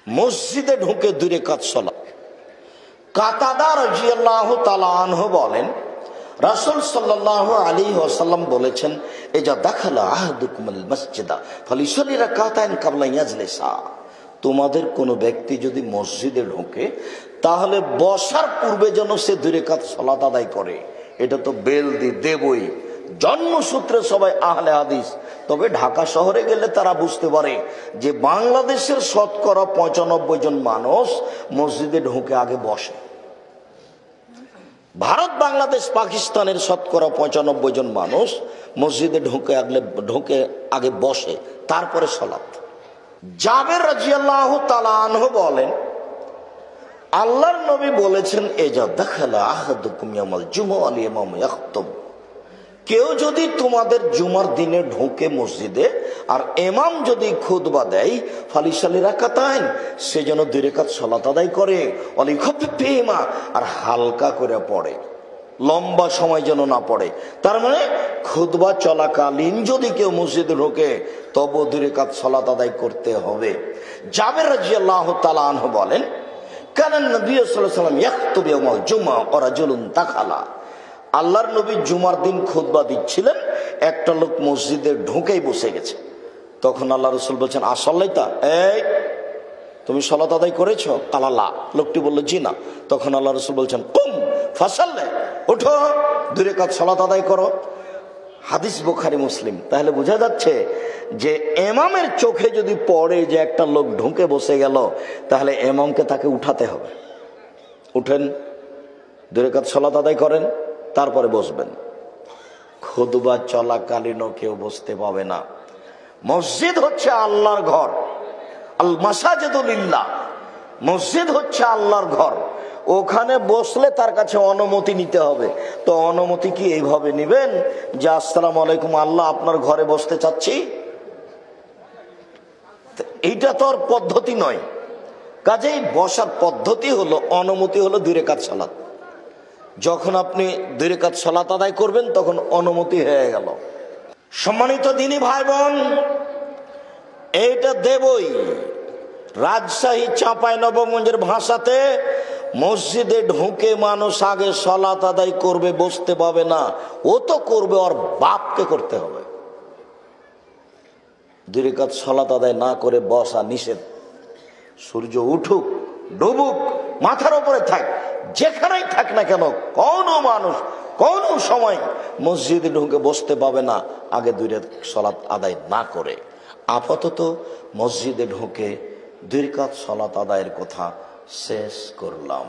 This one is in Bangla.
মসজিদে ঢুকে 2 রাকাত সালাত। কাতাদা রাদিয়াল্লাহু তাআলা আনহু বলেন, রাসূল সাল্লাল্লাহু আলাইহি ওয়াসাল্লাম বলেছেন, ইজা দাখালা আহাদুকুমুল মসজিদা ফালিসাল্লি রাকাতাইন ক্বাবলা ইয়াজলিসা। তোমাদের কোন ব্যক্তি যদি মসজিদে ঢোকে তাহলে বসার পূর্বে যেন সে 2 রাকাত সালাত আদায় করে। এটা তো বেলদি দেবই, জন্মসূত্রে সবাই আহলে হাদিস। তবে ঢাকা শহরে গেলে তারা বুঝতে পারে যে বাংলাদেশের শতকরা 95 জন মানুষ মসজিদে ঢোকে আগে বসে। ভারত, বাংলাদেশ, পাকিস্তানের শতকরা 95 জন মানুষ মসজিদে ঢোকে আগে বসে, তারপরে সালাত। জাবের রাদিয়াল্লাহু তাআলা আনহু বলেন, আল্লাহর নবী বলেছেন, ইজা দাখালা আহাদুকুম ইয়াউমাল জুমআ আল ইমাম ইয়াখতুব। কেউ যদি তোমাদের জুমার দিনে ঢোকে মসজিদে আর ইমাম যদি খুতবা দেয়, ফালিসাল্লি রাকাতাইন, সে যেন 2 রাকাত সালাত আদায় করে, ওয়ালিখাফিফিহিমা, আর হালকা করে পড়ে, লম্বা সময় যেন না পড়ে। তার মানে খুতবা চলাকালীন যদি কেউ মসজিদে ঢোকে তবু 2 রাকাত সালাত আদায় করতে হবে। জাবের রাদিয়াল্লাহু তাআলা আনহু বলেন, কানা নবী সাল্লাল্লাহু আলাইহি ওয়াসাল্লাম ইয়াখতুবু ইয়াউমাল জুমআ ওয়া রাজুলুন তাখালা। আল্লাহর নবী জুমার দিন খুতবা দিচ্ছিলেন, একটা লোক মসজিদে ঢুকেই বসে গেছে। তখন আল্লাহ রাসূল বলছেন, আসল্লাইতা, এই তুমি সালাত আদায় করেছো? কালালা, লোকটি বলল জি না। তখন আল্লাহ রাসূল বলছেন, কুম ফাসাল্লি, ওঠো 2 রাকাত সালাত আদায় করো। হাদিস বুখারী মুসলিম। তাহলে বোঝা যাচ্ছে যে ইমামের চোখে যদি পড়ে যে একটা লোক ঢুকে বসে গেল, তাহলে ইমামকে তাকে উঠাতে হবে। উঠেন, 2 রাকাত সালাত আদায় করেন, তারপরে বসবেন। খুতবা চলাকালীনও কেউ বসতে পাবে না। মসজিদ হচ্ছে আল্লাহর ঘর, আল মাসাজিদু লিল্লাহ। মসজিদ হচ্ছে আল্লাহর ঘর, ওখানে বসলে তার কাছে অনুমতি নিতে হবে। তো অনুমতি কি এইভাবে নেবেন যে আসসালামু আলাইকুম আল্লাহ, আপনার ঘরে বসতে চাচ্ছি? এইটা তো আর পদ্ধতি নয়। কাজেই বসার পদ্ধতি হলো, অনুমতি হলো 2 রাকাত সালাত। যখন আপনি 2 রাকাত সালাত আদায় করবেন তখন অনুমতি হয়ে গেল। সম্মানিত দিনী ভাই বোন, এইটা দেবই। রাজশাহী চাঁপাইনবাবগঞ্জের ভাষাতে মসজিদে ঢুকে মানুষ আগে সালাত আদায় করবে, বসতে পাবে না। ও তো করবে, ওর বাপকে করতে হবে। 2 রাকাত সালাত আদায় না করে বসা নিষেধ। সূর্য উঠুক ডুবুক, মাথার উপরে থাক, যেখানেই থাক না কেন, কোন মানুষ কোন সময় মসজিদে ঢুকে বসতে পাবে না আগে 2 রাকাত সালাত আদায় না করে। আপাতত মসজিদে ঢুকে 2 রাকাত সালাত আদায়ের কথা শেষ করলাম।